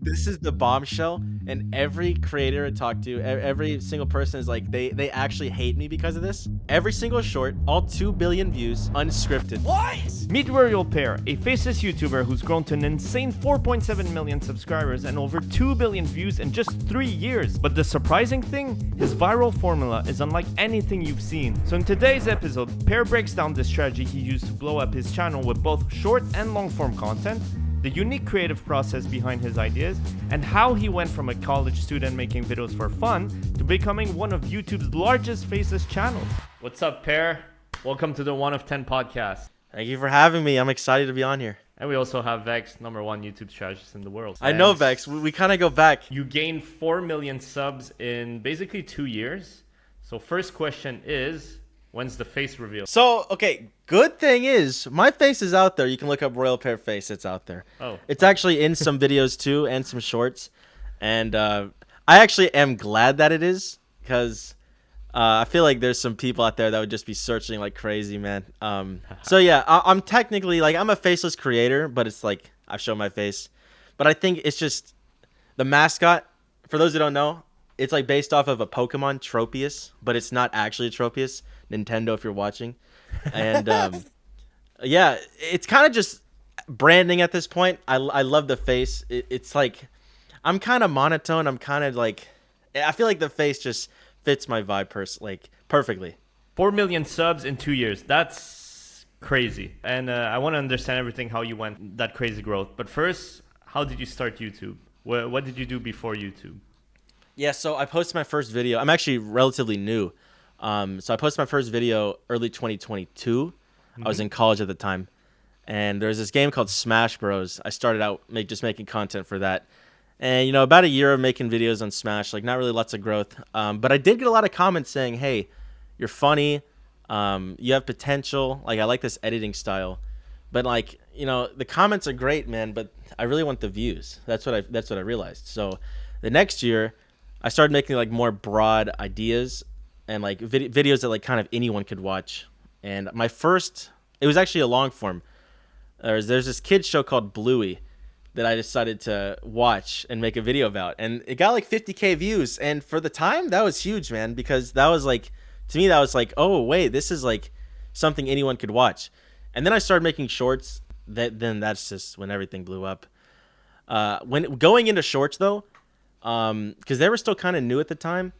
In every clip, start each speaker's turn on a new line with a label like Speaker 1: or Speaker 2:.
Speaker 1: This is the bombshell, and every creator I talk to, every single person is like, they actually hate me because of this. Every single short, all 2 billion views, unscripted.
Speaker 2: What?
Speaker 3: Meet RoyalPear, a faceless YouTuber who's grown to an insane 4.7 million subscribers and over 2 billion views in just 3 years. But the surprising thing, his viral formula is unlike anything you've seen. So in today's episode, Pear breaks down the strategy he used to blow up his channel with both short and long form content, the unique creative process behind his ideas, and how he went from a college student making videos for fun to becoming one of YouTube's largest faceless channels. What's up, Pear? Welcome to the 1 of 10 podcast.
Speaker 1: Thank you for having me. I'm excited to be on here.
Speaker 3: And we also have Vex, #1 YouTube strategist in the world.
Speaker 1: I know Vex. We kind of go back.
Speaker 3: You gained 4 million subs in basically 2 years. So first question is, when's the face reveal?
Speaker 1: So, okay, good thing is, my face is out there. You can look up RoyalPear face. It's out there.
Speaker 3: Oh.
Speaker 1: It's actually in some videos too and some shorts. And I actually am glad that it is because I feel like there's some people out there that would just be searching like crazy, man. So yeah, I'm technically like I'm a faceless creator, but it's like I've shown my face. But I think it's just the mascot. For those who don't know, it's like based off of a Pokemon, Tropius, but it's not actually a Tropius. Nintendo, if you're watching. And yeah, it's kind of just branding at this point. I love the face. It's like I'm kind of monotone. I'm kind of like I feel like the face just fits my vibe like perfectly.
Speaker 3: 4 million subs in 2 years. That's crazy. And I want to understand everything, how you went that crazy growth. But first, how did you start YouTube? What did you do before YouTube?
Speaker 1: Yeah, so I posted my first video. I'm actually relatively new. So I posted my first video early 2022. I was in college at the time. And there's this game called Smash Bros. I started out just making content for that. And, you know, about a year of making videos on Smash, like not really lots of growth. But I did get a lot of comments saying, hey, you're funny. You have potential. Like, I like this editing style. But, like, you know, the comments are great, man. But I really want the views. That's what I realized. So the next year, I started making, like, more broad ideas and like videos that like kind of anyone could watch. And my first, it was actually a long form. There's this kids show called Bluey that I decided to watch and make a video about, and it got like 50K views. And for the time, that was huge, man, because that was like, to me, that was like, oh wait, this is like something anyone could watch. And then I started making shorts. Then that's just when everything blew up. When going into shorts though, because they were still kind of new at the time.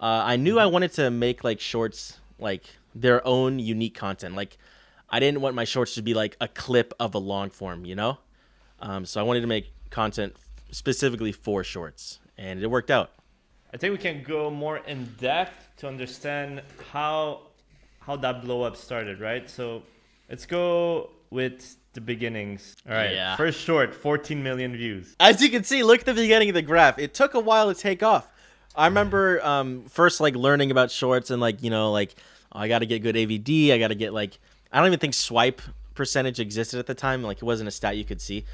Speaker 1: I knew I wanted to make like shorts, like their own unique content. Like I didn't want my shorts to be like a clip of a long form, you know? So I wanted to make content specifically for shorts, and it worked out.
Speaker 3: I think we can go more in depth to understand how that blow up started, right? So let's go with the beginnings. All right.
Speaker 1: Yeah.
Speaker 3: First short, 14 million views.
Speaker 1: As you can see, look at the beginning of the graph. It took a while to take off. I remember first like learning about shorts and like, you know, like I got to get good AVD. I got to get like, I don't even think swipe percentage existed at the time. Like it wasn't a stat you could see.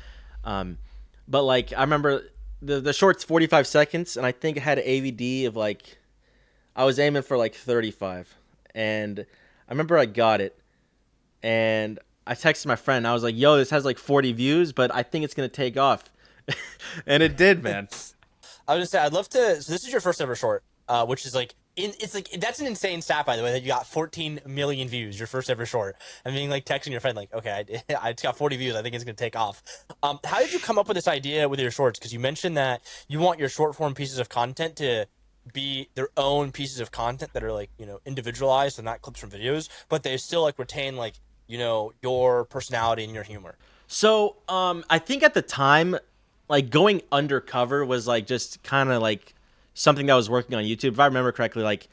Speaker 1: But like I remember the short's 45 seconds and I think it had an AVD of like, I was aiming for like 35. And I remember I got it and I texted my friend. I was like, yo, this has like 40 views, but I think it's going to take off. And it did, man.
Speaker 2: I was gonna say I'd love to. So this is your first ever short, which is like it's like that's an insane stat, by the way, that you got 14 million views, your first ever short. I mean, like texting your friend like, okay, I just got 40 views. I think it's gonna take off. How did you come up with this idea with your shorts? Because you mentioned that you want your short form pieces of content to be their own pieces of content that are like, you know, individualized, so not clips from videos, but they still like retain like, you know, your personality and your humor.
Speaker 1: So I think at the time, like going undercover was like just kind of like something that was working on YouTube. If I remember correctly, like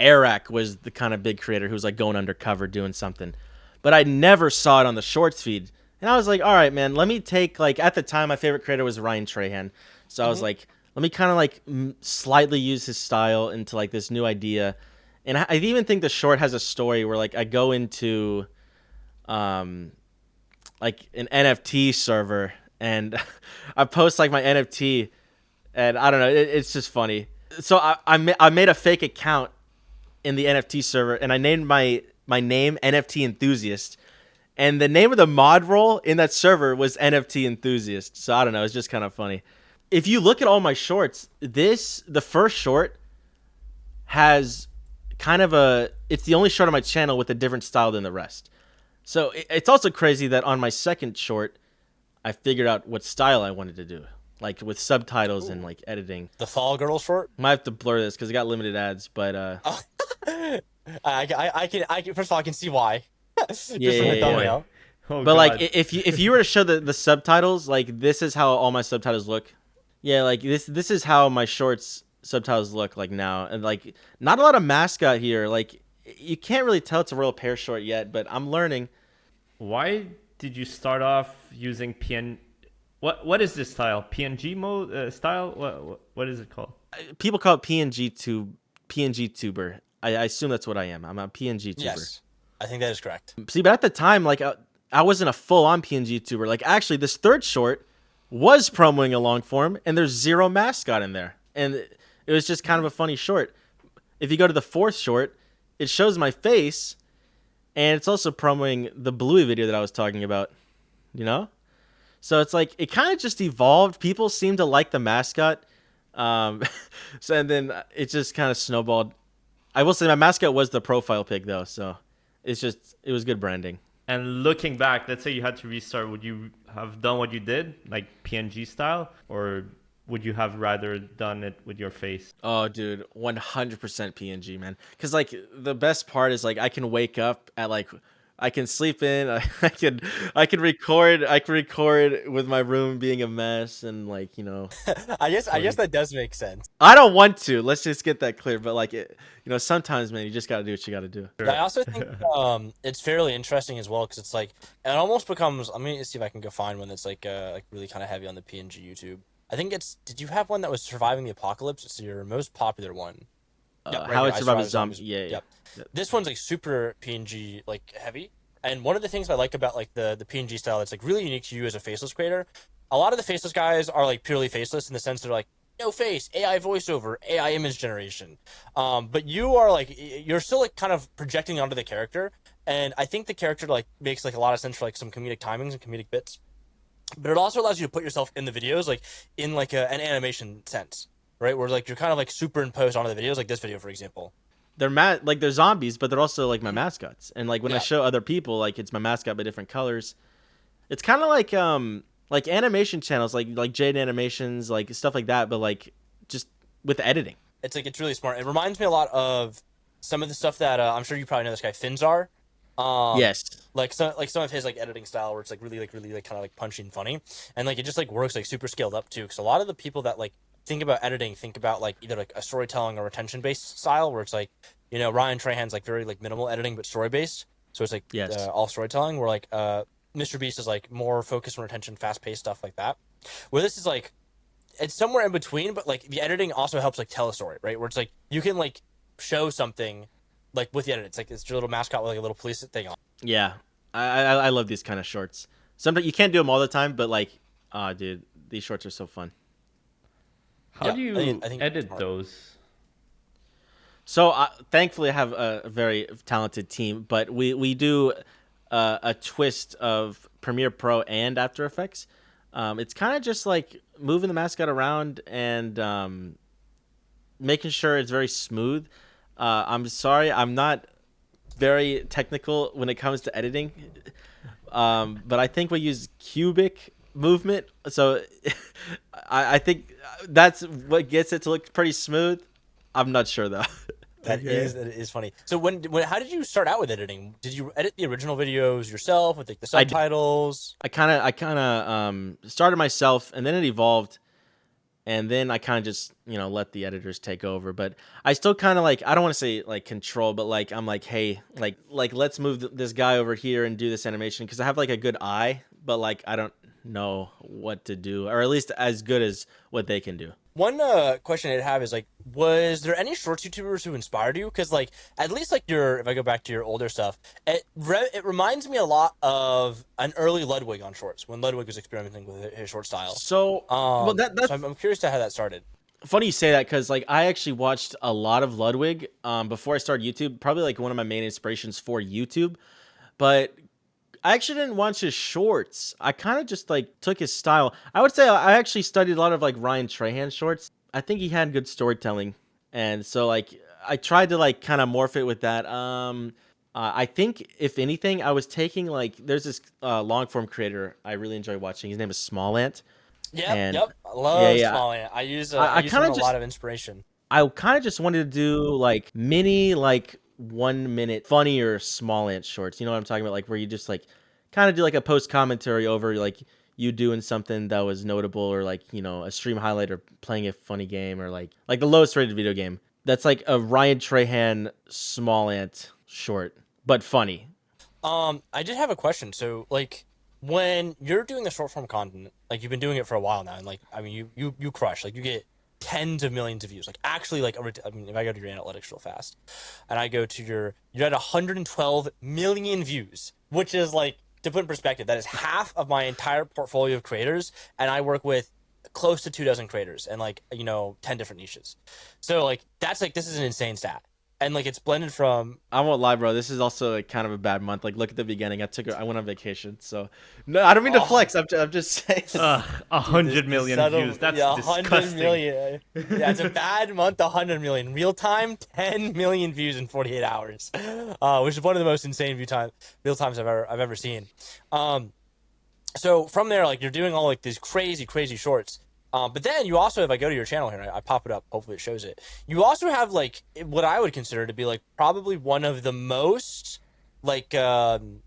Speaker 1: Eric was the kind of big creator who was like going undercover doing something, but I never saw it on the shorts feed. And I was like, all right, man, let me take like, at the time, my favorite creator was Ryan Trahan. So I was like, let me kind of like slightly use his style into like this new idea. And I even think the short has a story where like I go into like an NFT server and I post like my NFT, and I don't know, it's just funny. So I made a fake account in the NFT server, and I named my name NFT Enthusiast, and the name of the mod role in that server was NFT Enthusiast. So I don't know, it's just kind of funny. if you look at all my shorts, the first short has kind of it's the only short on my channel with a different style than the rest. So it's also crazy that on my second short, I figured out what style I wanted to do, like with subtitles and like editing.
Speaker 2: The Fall Girl short.
Speaker 1: Might have to blur this because it got limited ads, but
Speaker 2: I can first of all I can see why. Just from the
Speaker 1: yeah.
Speaker 2: thumbnail.
Speaker 3: Oh,
Speaker 1: but
Speaker 3: God.
Speaker 1: like if you were to show the subtitles, like this is how all my subtitles look. Yeah, like this is how my shorts subtitles look like now, and like not a lot of mascot here. Like you can't really tell it's a RoyalPear short yet, but I'm learning.
Speaker 3: Why did you start off using What is this style? PNG mode style? What is it called?
Speaker 1: People call it PNG tuber. I assume that's what I am. I'm a PNG tuber.
Speaker 2: Yes, I think that is correct.
Speaker 1: See, but at the time, like I wasn't a full-on PNG tuber. Like actually, this third short was promoing a long form, and there's zero mascot in there, and it was just kind of a funny short. If you go to the fourth short, it shows my face, and it's also promoting the Bluey video that I was talking about. You know, so it's like it kind of just evolved. People seem to like the mascot, so and then it just kind of snowballed. I will say my mascot was the profile pic though, so it was good branding.
Speaker 3: And looking back, let's say you had to restart, would you have done what you did, like PNG style, or would you have rather done it with your face?
Speaker 1: Oh, dude, 100% PNG, man. Because like the best part is like I can wake up at like I can sleep in. I can record. I can record with my room being a mess and like
Speaker 2: I guess that does make sense.
Speaker 1: I don't want to. Let's just get that clear. But like sometimes, man, you just gotta do what you gotta do.
Speaker 2: I also think it's fairly interesting as well because it's like it almost becomes. Let me see if I can go find one that's like really kind of heavy on the PNG YouTube. I think did you have one that was surviving the apocalypse? It's your most popular one. Yep, right
Speaker 1: How
Speaker 2: here,
Speaker 1: it
Speaker 2: I
Speaker 1: survived a
Speaker 2: Zombies.
Speaker 1: zombie. Yeah.
Speaker 2: Yep. This one's like super PNG like heavy. And one of the things I like about like the PNG style that's like really unique to you as a faceless creator, a lot of the faceless guys are like purely faceless in the sense they're like no face, AI voiceover, AI image generation. But you are like you're still like kind of projecting onto the character, and I think the character like makes like a lot of sense for like some comedic timings and comedic bits. But it also allows you to put yourself in the videos like in like an animation sense, right? Where like you're kind of like superimposed onto the videos, like this video for example.
Speaker 1: They're zombies, but they're also like my mascots. And like when I show other people, like it's my mascot but different colors. It's kind of like animation channels, like Jade Animations, like stuff like that, but like just with editing.
Speaker 2: It's like it's really smart. It reminds me a lot of some of the stuff that I'm sure you probably know this guy Finzar.
Speaker 1: Yes.
Speaker 2: Like some of his like editing style where it's like really kind of like punchy and funny, and like it just like works like super scaled up too. Because a lot of the people that like think about editing think about like either like a storytelling or retention based style where it's like Ryan Trahan's like very like minimal editing but story based, so it's like all storytelling. Where like Mr. Beast is like more focused on retention, fast paced stuff like that. Where this is like it's somewhere in between, but like the editing also helps like tell a story, right? Where it's like you can like show something like with the edit. It's like it's your little mascot with like a little police thing on.
Speaker 1: Yeah, I love these kind of shorts. Sometimes you can't do them all the time, but like, dude, these shorts are so fun.
Speaker 3: How do you edit those?
Speaker 1: So thankfully, I have a very talented team, but we do a twist of Premiere Pro and After Effects. It's kind of just like moving the mascot around and making sure it's very smooth. I'm sorry, I'm not very technical when it comes to editing, but I think we use cubic movement, so I think that's what gets it to look pretty smooth. I'm not sure though.
Speaker 2: That is funny. So when how did you start out with editing? Did you edit the original videos yourself with like the subtitles?
Speaker 1: I kind of started myself, and then it evolved. And then I kind of just, let the editors take over. But I still kind of like, I don't want to say like control, but like, I'm like, hey, like let's move this guy over here and do this animation. Because I have like a good eye, but like, I don't know what to do. Or at least as good as what they can do.
Speaker 2: One question I'd have is like, was there any shorts YouTubers who inspired you? Because like, at least like if I go back to your older stuff, it reminds me a lot of an early Ludwig on shorts when Ludwig was experimenting with his short style.
Speaker 1: So,
Speaker 2: so I'm curious to how that started.
Speaker 1: Funny you say that because like I actually watched a lot of Ludwig before I started YouTube. Probably like one of my main inspirations for YouTube, but I actually didn't watch his shorts. I kind of just like took his style. I would say I actually studied a lot of like Ryan Trahan shorts. I think he had good storytelling, and so like I tried to like kind of morph it with that. I think if anything, I was taking like there's this long form creator I really enjoy watching. His name is Small Ant.
Speaker 2: Yep,
Speaker 1: And
Speaker 2: yep. I
Speaker 1: yeah,
Speaker 2: love
Speaker 1: yeah.
Speaker 2: Small Ant. I use
Speaker 1: I
Speaker 2: him
Speaker 1: kind
Speaker 2: in
Speaker 1: of
Speaker 2: a
Speaker 1: just
Speaker 2: lot of inspiration.
Speaker 1: I kind of just wanted to do like mini, like 1 minute funnier Small Ant shorts. You know what I'm talking about? Like where you just like kind of do like a post commentary over like you doing something that was notable, or like, you know, a stream highlight, or playing a funny game, or like the lowest rated video game. That's like a Ryan Trahan Small Ant short, but funny.
Speaker 2: I did have a question. So, like, when you're doing the short form content, like you've been doing it for a while now, and like, I mean, you crush. Like, you get tens of millions of views. Like, actually, like, I mean, if I go to your analytics real fast, and I go to you're at 112 million views, which is like, to put in perspective, that is half of my entire portfolio of creators, and I work with close to 24 creators and like 10 different niches. So like that's like this is an insane stat, and like it's blended from
Speaker 1: I won't lie, bro. This is also like kind of a bad month. Like, look at the beginning. I went on vacation, so no, I don't mean to flex. I'm just saying.
Speaker 3: 100 million views. That's
Speaker 2: yeah,
Speaker 3: disgusting.
Speaker 2: 100 million. Yeah, it's a bad month. 100 million real time, 10 million views in 48 hours, which is one of the most insane real times I've ever seen. So from there, like you're doing all like these crazy shorts. But then you also, if I go to your channel here, and I pop it up, hopefully it shows it. You also have like what I would consider to be like probably one of the most like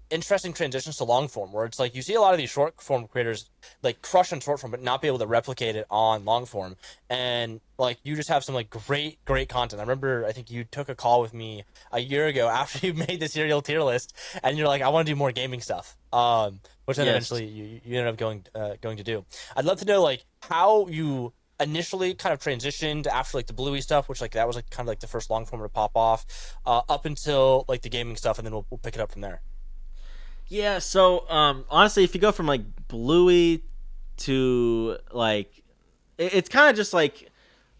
Speaker 2: interesting transitions to long form, where it's like you see a lot of these short form creators like crush on short form, but not be able to replicate it on long form. And like you just have some like great content. I remember I think you took a call with me a year ago after you made the serial tier list, and you're like, I want to do more gaming stuff. Which then eventually you ended up going to do. I'd love to know like how you initially kind of transitioned after like the Bluey stuff, which like that was like kind of like the first long form to pop off, up until like the gaming stuff, and then we'll pick it up from there.
Speaker 1: Yeah, so honestly, if you go from like Bluey to like, it's kind of just like,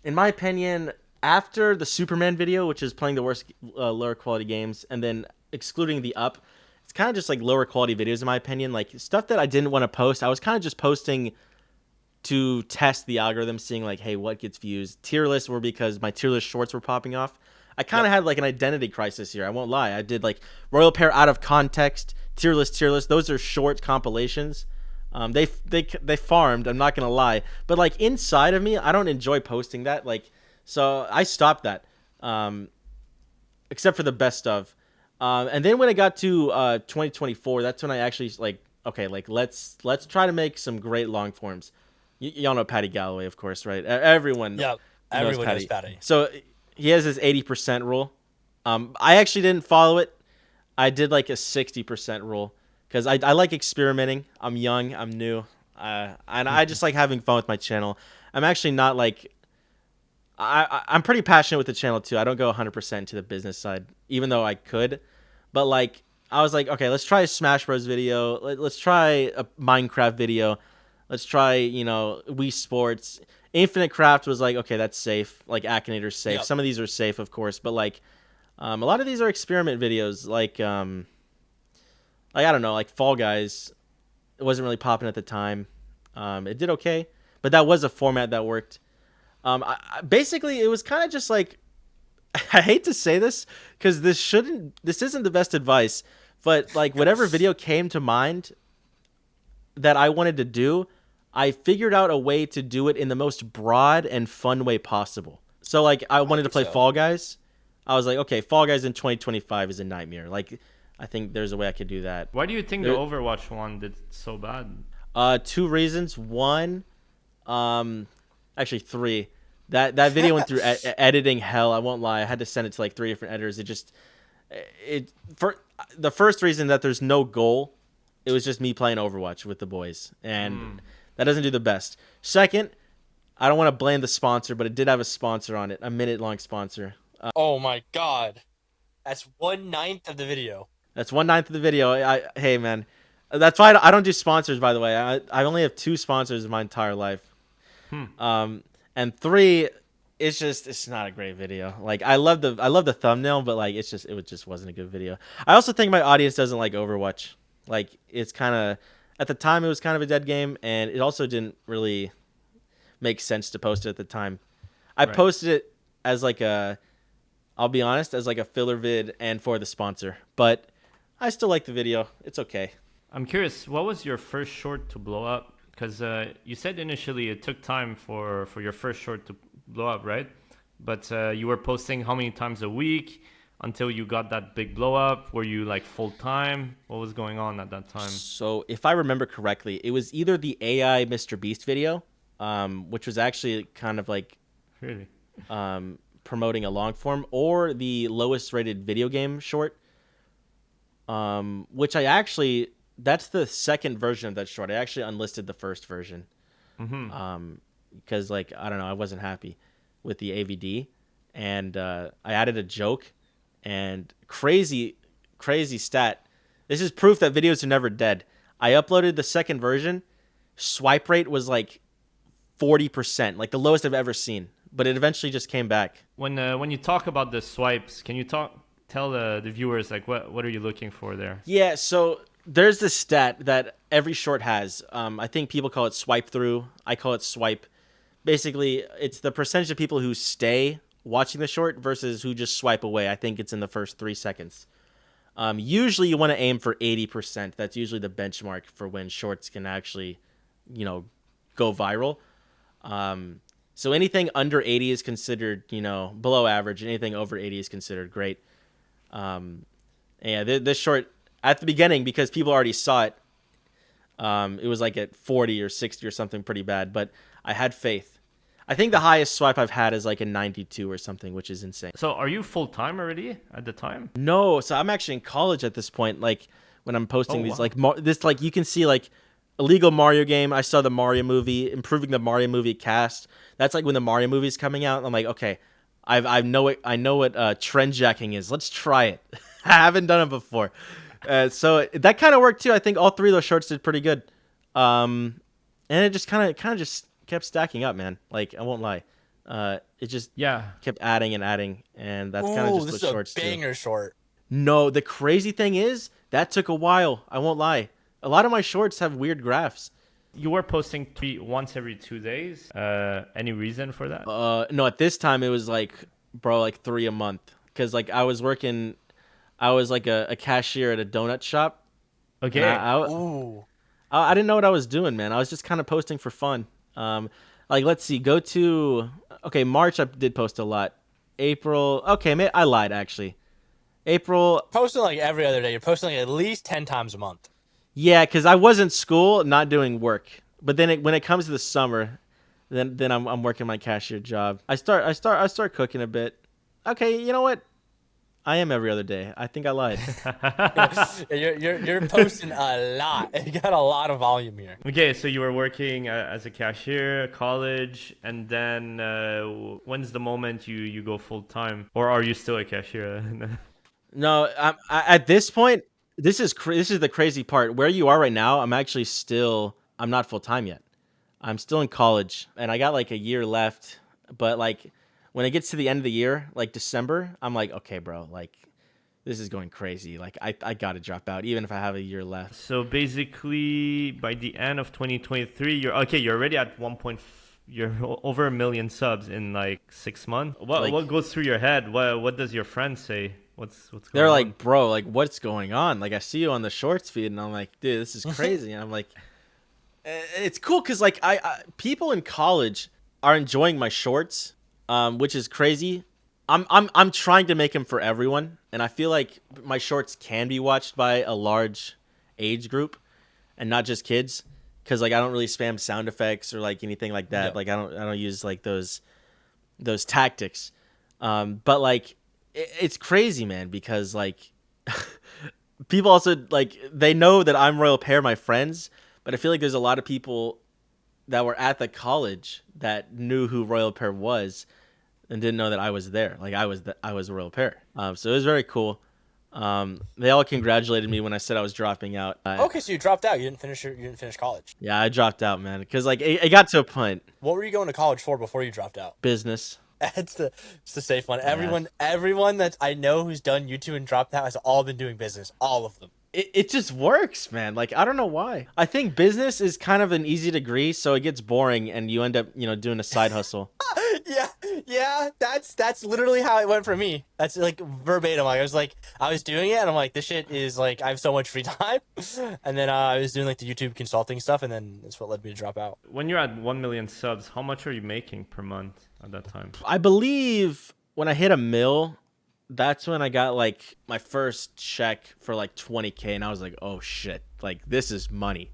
Speaker 1: in my opinion, after the Superman video, which is playing the worst lower quality games, and then excluding the Up, it's kind of just like lower quality videos in my opinion. Like stuff that I didn't want to post, I was kind of just posting to test the algorithm, seeing like, hey, what gets views. Tier lists were because my tier list shorts were popping off. I kind of had like an identity crisis here. I won't lie. I did like RoyalPear out of context, tier list. Those are short compilations. They farmed. I'm not gonna lie, but like inside of me, I don't enjoy posting that. Like, so I stopped that. Except for the best of. And then when it got to 2024, that's when I actually like, okay, like let's try to make some great long forms. Y'all know Patty Galloway, of course, right? Everyone.
Speaker 2: Yeah, everyone knows Patty.
Speaker 1: So he has his 80% rule. I actually didn't follow it. I did like a 60% rule because I like experimenting. I'm young. I'm new. And I just like having fun with my channel. I'm actually not like... I'm pretty passionate with the channel too. I don't go 100% to the business side, even though I could. But like, I was like, okay, let's try a Smash Bros video. Let's try a Minecraft video. Let's try, Wii Sports. Infinite Craft was like, okay, that's safe. Like, Akinator's safe.
Speaker 2: Yep.
Speaker 1: Some of these are safe, of course. But like, a lot of these are experiment videos. Like I don't know, like Fall Guys. It wasn't really popping at the time. It did okay, but that was a format that worked. Basically, it was kind of just like, I hate to say this because this isn't the best advice, but like whatever video came to mind that I wanted to do, I figured out a way to do it in the most broad and fun way possible. So like I wanted to play Fall Guys. I was like, okay, Fall Guys in 2025 is a nightmare. Like, I think there's a way I could do that.
Speaker 3: Why do you think the Overwatch one did so bad?
Speaker 1: 2 reasons. One, actually 3. That video went through editing hell. I won't lie. I had to send it to like 3 different editors. For the first reason, that there's no goal. It was just me playing Overwatch with the boys, and that doesn't do the best. Second, I don't want to blame the sponsor, but it did have a sponsor on it, a minute-long sponsor.
Speaker 2: Oh my god, that's 1/9 of the video.
Speaker 1: That's 1/9 of the video. Hey man, that's why I don't do sponsors. By the way, I only have 2 sponsors in my entire life. And 3, it's not a great video. Like I love the thumbnail, but like it just wasn't a good video. I also think my audience doesn't like Overwatch. Like it's kind of at the time it was kind of a dead game, and it also didn't really make sense to post it at the time. I
Speaker 3: Right.
Speaker 1: posted it as like a, I'll be honest, as like a filler vid and for the sponsor, but I still like the video. It's okay.
Speaker 3: I'm curious, what was your first short to blow up? Because you said initially it took time for your first short to blow up, right? But you were posting how many times a week until you got that big blow up? Were you like full time? What was going on at that time?
Speaker 1: So if I remember correctly, it was either the AI Mr. Beast video, which was actually kind of like
Speaker 3: Really?
Speaker 1: promoting a long form, or the lowest rated video game short, which I actually, that's the second version of that short. I actually unlisted the first version because like, I don't know, I wasn't happy with the AVD, and I added a joke, and crazy stat. This is proof that videos are never dead. I uploaded the second version. Swipe rate was like 40%, like the lowest I've ever seen. But it eventually just came back.
Speaker 3: When you talk about the swipes, can you tell the viewers like what are you looking for there?
Speaker 1: Yeah, so there's this stat that every short has. I think people call it swipe through. I call it swipe. Basically, it's the percentage of people who stay watching the short versus who just swipe away. I think it's in the first 3 seconds. Usually you want to aim for 80%. That's usually the benchmark for when shorts can actually, go viral. So anything under 80 is considered, below average. Anything over 80 is considered great. This short, at the beginning, because people already saw it, it was like at 40 or 60 or something pretty bad. But I had faith. I think the highest swipe I've had is like a 92 or something, which is insane.
Speaker 3: So are you full time already at the time?
Speaker 1: No, so I'm actually in college at this point. Like when I'm posting these,
Speaker 3: wow.
Speaker 1: like you can see like illegal Mario game. I saw the Mario movie, improving the Mario movie cast. That's like when the Mario movie is coming out. I'm like, okay, I know what trend jacking is. Let's try it. I haven't done it before, so that kind of worked too. I think all three of those shorts did pretty good, and it just kind of just kept stacking up, man. Like I won't lie, it just kept adding and adding, and that's kind of just
Speaker 2: this
Speaker 1: what
Speaker 2: is
Speaker 1: shorts
Speaker 2: a banger
Speaker 1: do.
Speaker 2: short.
Speaker 1: No, the crazy thing is that took a while. I won't lie. A lot of my shorts have weird graphs.
Speaker 3: You were posting once every 2 days. Any reason for that?
Speaker 1: No, at this time it was like, bro, like 3 a month. Cause like I was like a cashier at a donut shop.
Speaker 3: Okay.
Speaker 1: I didn't know what I was doing, man. I was just kind of posting for fun. Like let's see, March I did post a lot. April, I lied actually. April,
Speaker 2: Posting like every other day. You're posting like at least 10 times a month.
Speaker 1: yeah, because I was in school, not doing work. But then when it comes to the summer, then I'm working my cashier job. I start cooking a bit. Okay, you know what? I am every other day. I think I lied.
Speaker 2: You're posting a lot. You got a lot of volume here.
Speaker 3: Okay, so you were working as a cashier, college, and then when's the moment you go full time, or are you still a cashier?
Speaker 1: No, at this point, this is the crazy part. Where you are right now, I'm not full time yet. I'm still in college, and I got like a year left. But like when it gets to the end of the year, like December, I'm like, okay, bro, like this is going crazy. Like I gotta drop out, even if I have a year left.
Speaker 3: So basically, by the end of 2023, you're already at you're over 1 million subs in like 6 months. What goes through your head? What does your friends say? What's going on?
Speaker 1: They're like, bro, like what's going on? Like I see you on the shorts feed, and I'm like, dude, this is crazy. And I'm like, it's cool because like I people in college are enjoying my shorts, which is crazy. I'm trying to make them for everyone, and I feel like my shorts can be watched by a large age group, and not just kids. Because like I don't really spam sound effects or like anything like that. Yeah. Like I don't use like those tactics. But like it's crazy, man. Because like people also like they know that I'm RoyalPear, my friends. But I feel like there's a lot of people that were at the college that knew who RoyalPear was and didn't know that I was there. Like I was RoyalPear. So it was very cool. They all congratulated me when I said I was dropping out.
Speaker 2: Okay, so you dropped out. You didn't finish college.
Speaker 1: Yeah, I dropped out, man, because like it got to a point.
Speaker 2: What were you going to college for before you dropped out?
Speaker 1: Business.
Speaker 2: It's the safe one. Everyone that I know who's done YouTube and dropped out has all been doing business. All of them.
Speaker 1: it just works, man. Like, I don't know why. I think business is kind of an easy degree, so it gets boring and you end up, doing a side hustle.
Speaker 2: Yeah, that's literally how it went for me. That's like verbatim. Like I was doing it, and I'm like, this shit is like I have so much free time, and then I was doing like the YouTube consulting stuff, and then that's what led me to drop out.
Speaker 3: When you're at 1 million subs, how much are you making per month at that time?
Speaker 1: I believe when I hit a mil, that's when I got like my first check for like 20K, and I was like, oh shit, like this is money.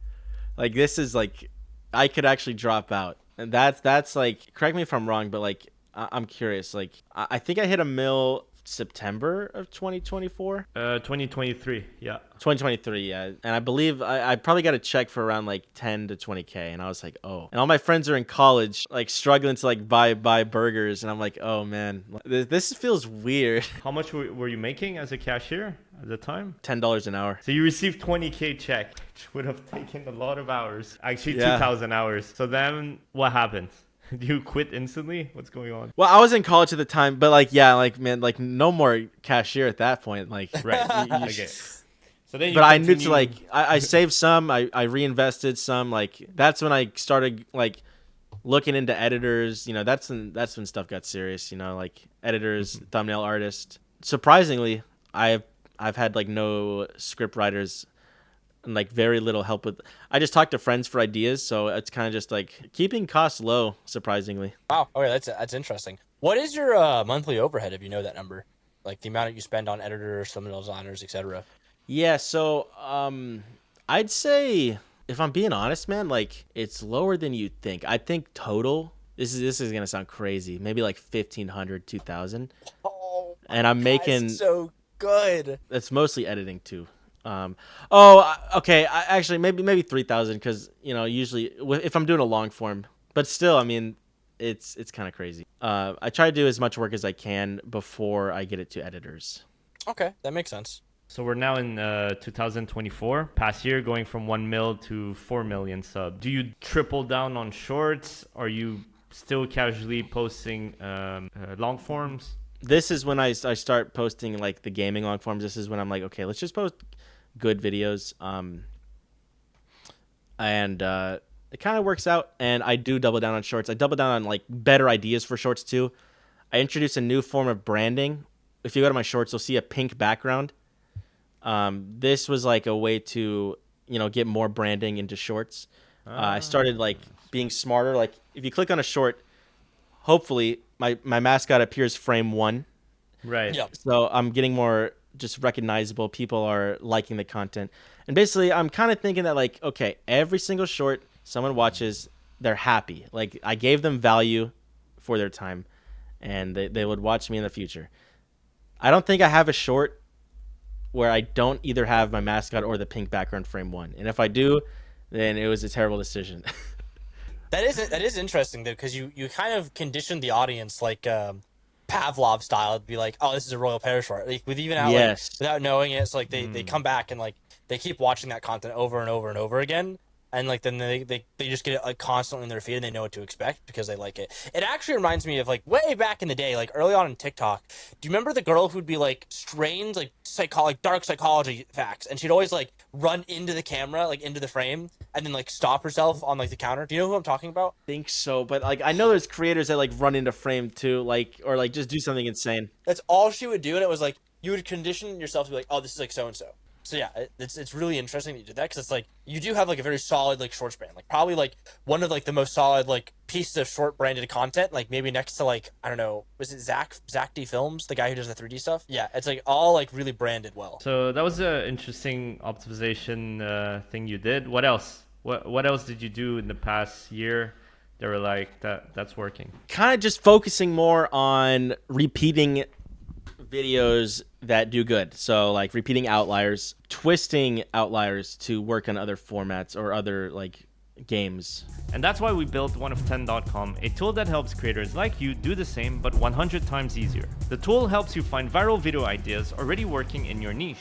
Speaker 1: Like this is like I could actually drop out. And that's like, correct me if I'm wrong, but like I'm curious. Like I think I hit a mil September of 2024.
Speaker 3: 2023, yeah.
Speaker 1: 2023, yeah. And I believe I probably got a check for around like 10 to 20K, and I was like, oh. And all my friends are in college, like struggling to like buy burgers, and I'm like, oh man, this feels weird.
Speaker 3: How much were you making as a cashier at the time?
Speaker 1: $10 an hour.
Speaker 3: So you received 20K check, which would have taken a lot of hours. Actually,
Speaker 1: Yeah.
Speaker 3: 2,000 hours. So then what happened? Do you quit instantly? What's going on?
Speaker 1: Well, I was in college at the time, but like, yeah, like man, like no more cashier at that point. Like,
Speaker 3: Right. Okay. So then you
Speaker 1: but I knew to
Speaker 3: continue-
Speaker 1: like I saved some, I reinvested some. Like that's when I started like looking into editors. That's when stuff got serious. Like editors, thumbnail artists. Surprisingly, I've had like no script writers and like very little help with. I just talk to friends for ideas, so it's kind of just like keeping costs low. Surprisingly.
Speaker 2: Wow. Okay, that's interesting. What is your monthly overhead, if you know that number? Like the amount that you spend on editors, thumbnail designers, etc.
Speaker 1: Yeah, so I'd say if I'm being honest, man, like it's lower than you'd think. I think total this is gonna sound crazy, maybe like 1,500, 2,000,
Speaker 2: Oh,
Speaker 1: and I'm making
Speaker 2: so good.
Speaker 1: that's mostly editing too. Okay, actually maybe 3,000 because usually if I'm doing a long form, but still, I mean, it's kind of crazy. I try to do as much work as I can before I get it to editors.
Speaker 2: Okay, that makes sense.
Speaker 3: So we're now in 2024. Past year, going from 1 mil to 4 million sub. Do you triple down on shorts? Are you still casually posting long forms?
Speaker 1: This is when I start posting like the gaming long forms. This is when I'm like, okay, let's just post good videos. And it kind of works out. And I do double down on shorts. I double down on like better ideas for shorts too. I introduced a new form of branding. If you go to my shorts, you'll see a pink background. This was like a way to, get more branding into shorts. I started like being smarter. Like if you click on a short, hopefully my mascot appears frame 1.
Speaker 3: Right.
Speaker 2: Yep.
Speaker 1: So I'm getting more just recognizable. People are liking the content. And basically I'm kind of thinking that like, okay, every single short someone watches, they're happy. Like I gave them value for their time and they would watch me in the future. I don't think I have a short where I don't either have my mascot or the pink background frame 1. And if I do, then it was a terrible decision.
Speaker 2: That is interesting though, because you kind of conditioned the audience like Pavlov style to be like, oh, this is a RoyalPear short. Like with even out
Speaker 1: Yes.
Speaker 2: like, without knowing it, it's like they come back and like they keep watching that content over and over and over again. And like then they just get it like constantly in their feed and they know what to expect because they like it. It actually reminds me of like way back in the day, like early on in TikTok. Do you remember the girl who'd be like strange, like dark psychology facts, and she'd always like run into the camera, like into the frame, and then like stop herself on like the counter? Do you know who I'm talking about?
Speaker 1: Think so, but like I know there's creators that like run into frame too, like or like just do something insane.
Speaker 2: That's all she would do, and it was like you would condition yourself to be like, oh, this is like so and so. So yeah, it's really interesting that you did that because it's like you do have like a very solid like shorts brand, like probably like one of like the most solid like pieces of short branded content, like maybe next to like I don't know, was it Zach D Films, the guy who does the 3D stuff? Yeah, it's like all like really branded well.
Speaker 3: So that was an interesting optimization thing you did. What else? What else did you do in the past year? They were like that's working.
Speaker 1: Kind of just focusing more on repeating videos that do good. So like repeating outliers, twisting outliers to work on other formats or other like games.
Speaker 3: And that's why we built oneof10.com, a tool that helps creators like you do the same but 100 times easier. The tool helps you find viral video ideas already working in your niche.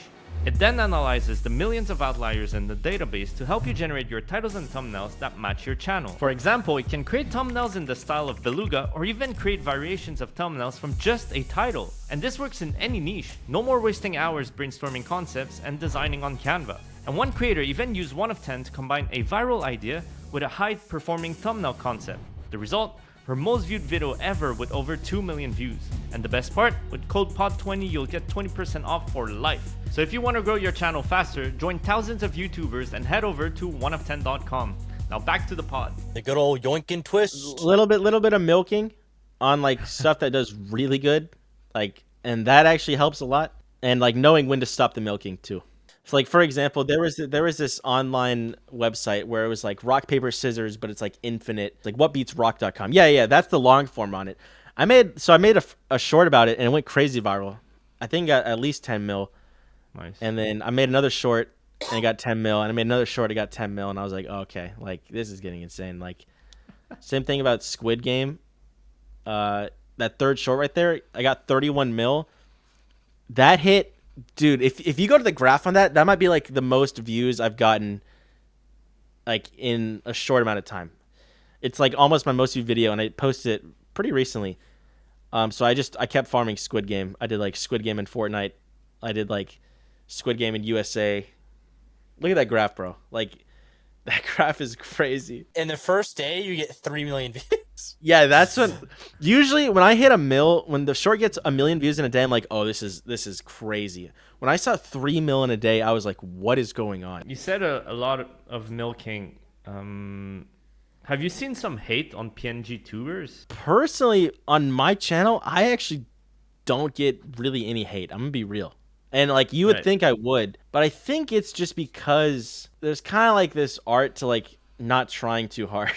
Speaker 3: It then analyzes the millions of outliers in the database to help you generate your titles and thumbnails that match your channel. For example, it can create thumbnails in the style of Beluga or even create variations of thumbnails from just a title. And this works in any niche. No more wasting hours brainstorming concepts and designing on Canva. And one creator even used 1 of 10 to combine a viral idea with a high-performing thumbnail concept. The result? Her most viewed video ever with over 2 million views. And the best part, with code POD20 you'll get 20% off for life. So if you want to grow your channel faster, join thousands of YouTubers and head over to 1of10.com. Now back to the pod.
Speaker 2: The good old yoink and twist.
Speaker 1: Little bit of milking on like stuff that does really good, like, and that actually helps a lot. And like knowing when to stop the milking too. So like, for example, there was this online website where it was like rock, paper, scissors, but it's like infinite, like whatbeatsrock.com. Yeah, that's the long form on it. I made a short about it and it went crazy viral. I think got at least 10 mil.
Speaker 3: Nice.
Speaker 1: And then I made another short and it got 10 mil. And I made another short, it got 10 mil. And I was like, oh, okay, like this is getting insane. Like same thing about Squid Game. That third short right there, I got 31 mil. That hit. Dude, if you go to the graph on that, that might be like the most views I've gotten like in a short amount of time. It's like almost my most viewed video, and I posted it pretty recently. So I kept farming Squid Game. I did like Squid Game in Fortnite. I did like Squid Game in USA. Look at that graph, bro. Like that graph is crazy.
Speaker 2: In the first day, you get 3 million views.
Speaker 1: Yeah, that's when usually when I hit a mil, when the short gets 1 million views in a day, I'm like, oh, this is crazy. When I saw 3 mil in a day, I was like, what is going on?
Speaker 3: You said a lot of milking. Have you seen some hate on PNG tubers?
Speaker 1: Personally, on my channel, I actually don't get really any hate. I'm gonna be real. And like you would think I would, but I think it's just because there's kind of like this art to like not trying too hard.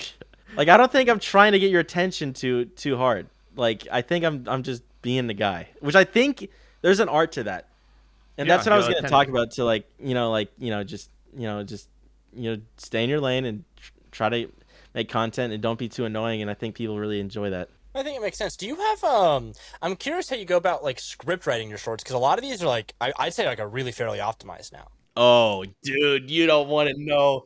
Speaker 1: Like I don't think I'm trying to get your attention too hard. Like I think I'm just being the guy, which I think there's an art to that. And
Speaker 3: Yeah,
Speaker 1: that's what I was
Speaker 3: you're
Speaker 1: going to talk about, to like, just stay in your lane and try to make content and don't be too annoying, and I think people really enjoy that.
Speaker 2: I think it makes sense. Do you have I'm curious how you go about like script writing your shorts, because a lot of these are like I'd say like are really fairly optimized now.
Speaker 1: Oh, dude, you don't want to know.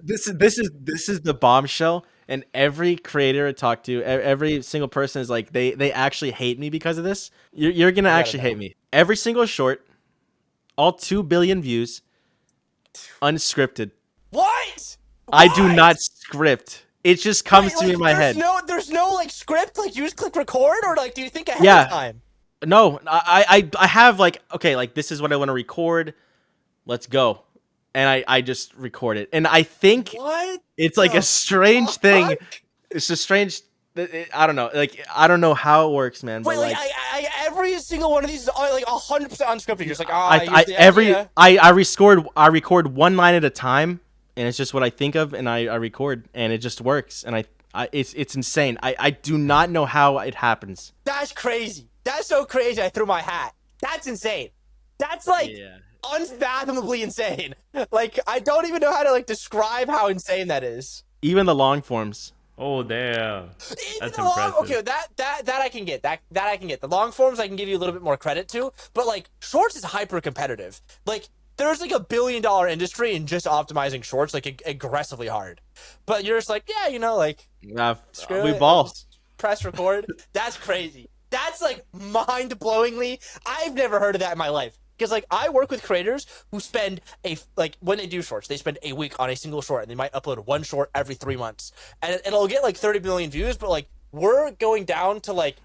Speaker 1: This is the bombshell, and every creator I talk to, every single person is like they actually hate me because of this. You're gonna actually hate me. Every single short, all 2 billion views, unscripted.
Speaker 2: What?
Speaker 1: I do not script. It just comes to me in my head.
Speaker 2: There's no like script, like you just click record, or like do you think ahead of time?
Speaker 1: No, I have like, okay, like this is what I want to record. Let's go. And I just record it. And I think it's like a strange thing. It's a strange, I don't know. Like, I don't know how it works, man. But
Speaker 2: wait, like every single one of these is like 100% unscripted. You're just like,
Speaker 1: I record one line at a time, and it's just what I think of, and I record, and it just works. And it's insane. I do not know how it happens.
Speaker 2: That's crazy. That's so crazy. I threw my hat. That's insane. That's like unfathomably insane. Like I don't even know how to like describe how insane that is.
Speaker 1: Even the long forms.
Speaker 3: Oh damn, that's impressive.
Speaker 2: Okay, that I can get. That I can get. The long forms I can give you a little bit more credit to, but like shorts is hyper competitive. Like there's like $1 billion industry in just optimizing shorts, like aggressively hard. But you're just like, yeah, like
Speaker 1: we ball.
Speaker 2: Press record. That's crazy. That's like mind-blowingly. I've never heard of that in my life. Because like I work with creators who spend when they do shorts, they spend a week on a single short, and they might upload one short every 3 months, and it'll get like 30 million views. But like we're going down to like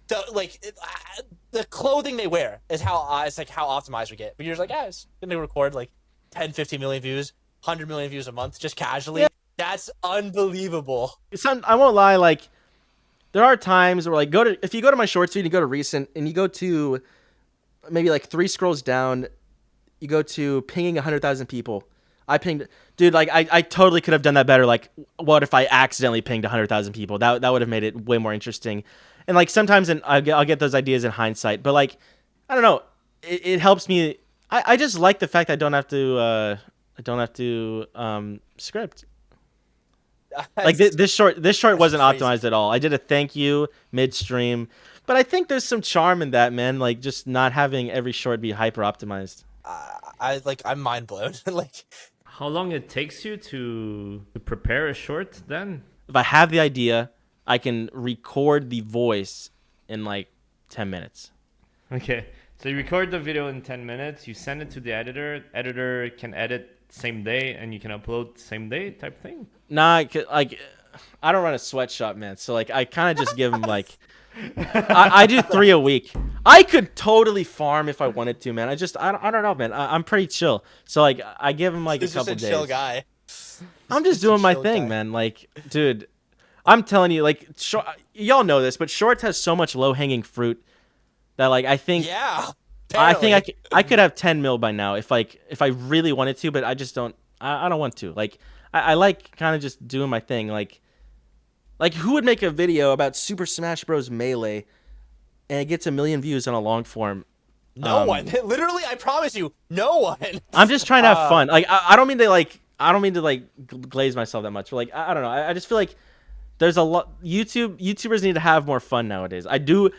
Speaker 2: the clothing they wear is how it's like how optimized we get. But you're just like, it's gonna record like 10, 15 million views, 100 million views a month just casually. Yeah. That's unbelievable.
Speaker 1: I won't lie, like there are times where like if you go to my shorts feed, you go to recent, and you go to maybe like 3 scrolls down, you go to pinging 100,000 people. I pinged, dude, like I totally could have done that better. Like what if I accidentally pinged 100,000 people? That would have made it way more interesting. And like sometimes I'll get those ideas in hindsight, but like, I don't know, it helps me. I just like the fact I don't have to script. Like this short wasn't optimized at all. I did a thank you midstream, But I think there's some charm in that, man. Like just not having every short be hyper optimized.
Speaker 2: I'm mind blown. Like,
Speaker 3: How long it takes you to prepare a short then?
Speaker 1: If I have the idea, I can record the voice in like 10 minutes.
Speaker 3: Okay, so you record the video in 10 minutes, you send it to the editor. Editor can edit same day, and you can upload same day type thing.
Speaker 1: Nah, like I don't run a sweatshop, man. So like I kind of just give them like I do 3 a week. I could totally farm if I wanted to, man. I don't know, man. I'm pretty chill. So like I give them like
Speaker 2: he's
Speaker 1: a couple
Speaker 2: just a
Speaker 1: days.
Speaker 2: chill guy.
Speaker 1: I'm just doing my thing, man. Like, dude, I'm telling you, like, y'all know this, but shorts has so much low hanging fruit that like I think
Speaker 2: Yeah.
Speaker 1: I think
Speaker 2: apparently.
Speaker 1: I could have 10 mil by now if I really wanted to, but I just don't. I don't want to. Like I like kind of just doing my thing. Like who would make a video about Super Smash Bros. Melee and it gets 1 million views on a long form?
Speaker 2: No one. Literally, I promise you, no one.
Speaker 1: I'm just trying to have fun. Like I don't mean to glaze myself that much, but like I don't know. I just feel like there's a lot. YouTubers need to have more fun nowadays. I do